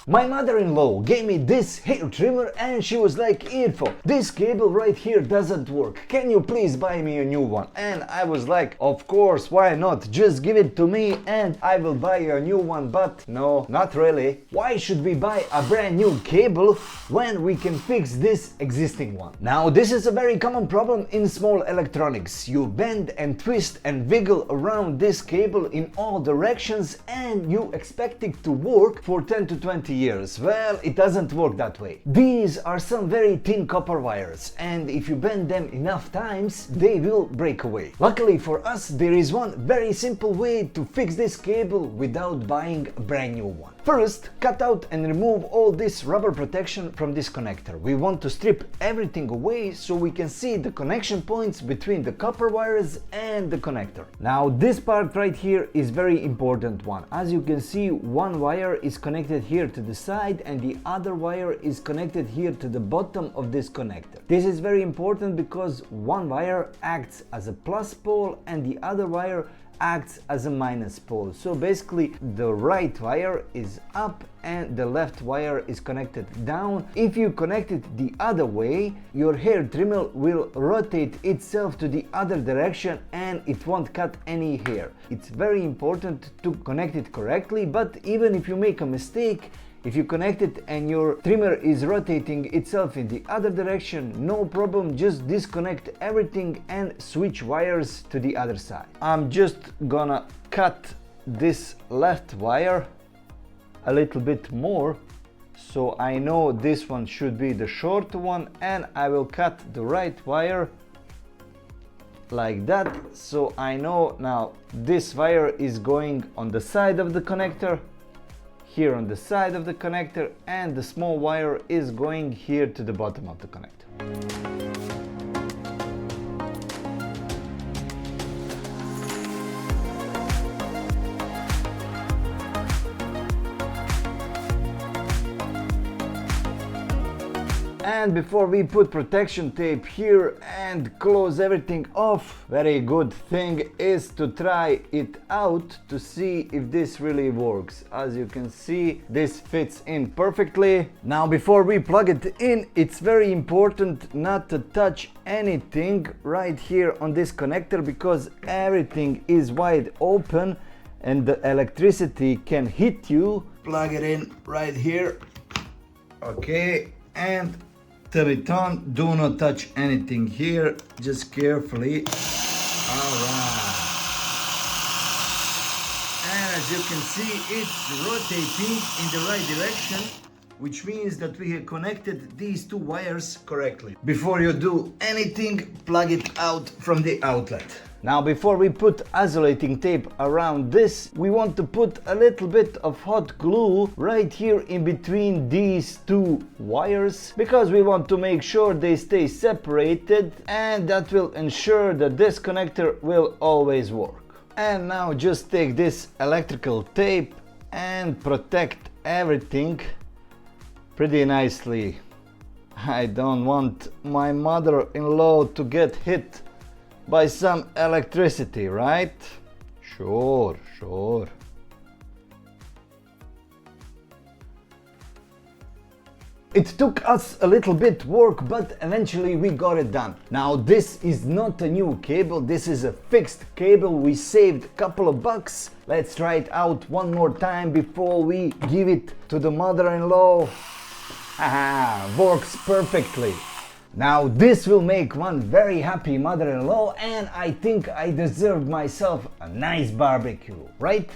My mother-in-law gave me this hair trimmer and she was like, "Info, this cable right here doesn't work. Can you please buy me a new one?" And I was like, of course, why not? Just give it to me and I will buy you a new one. But no, not really. Why should we buy a brand new cable when we can fix this existing one? Now, this is a very common problem in small electronics. You bend and twist and wiggle around this cable in all directions and you expect it to work for 10 to 20 years. Well, it doesn't work that way. These are some very thin copper wires, and if you bend them enough times, they will break away. Luckily for us, there is one very simple way to fix this cable without buying a brand new one. First, cut out and remove all this rubber protection from this connector. We want to strip everything away so we can see the connection points between the copper wires and the connector. Now, this part right here is very important one. As you can see, one wire is connected here to the side and the other wire is connected here to the bottom of this connector. This is very important because one wire acts as a plus pole and the other wire acts as a minus pole. So basically the right wire is up and the left wire is connected down. If you connect it the other way, your hair trimmer will rotate itself to the other direction and it won't cut any hair. It's very important to connect it correctly, but even if you make a mistake, if you connect it and your trimmer is rotating itself in the other direction, no problem, just disconnect everything and switch wires to the other side. I'm just gonna cut this left wire a little bit more, so I know this one should be the short one, and I will cut the right wire like that, so I know now this wire is going on the side of the connector, here on the side of the connector, and the small wire is going here to the bottom of the connector. And before we put protection tape here and close everything off, very good thing is to try it out to see if this really works. As you can see, this fits in perfectly. Now, before we plug it in, it's very important not to touch anything right here on this connector because everything is wide open and the electricity can hit you. Plug it in right here. Okay, and turn it on. Do not touch anything here, just carefully. Alright. And as you can see, it's rotating in the right direction, which means that we have connected these two wires correctly. Before you do anything, plug it out from the outlet. Now, before we put isolating tape around this, we want to put a little bit of hot glue right here in between these two wires, because we want to make sure they stay separated, and that will ensure that this connector will always work. And now just take this electrical tape and protect everything pretty nicely. I don't want my mother-in-law to get hit by some electricity, right? Sure. It took us a little bit work, but eventually we got it done. Now, this is not a new cable, this is a fixed cable. We saved a couple of bucks. Let's try it out one more time before we give it to the mother-in-law. Haha, works perfectly. Now, this will make one very happy mother-in-law, and I think I deserved myself a nice barbecue, right?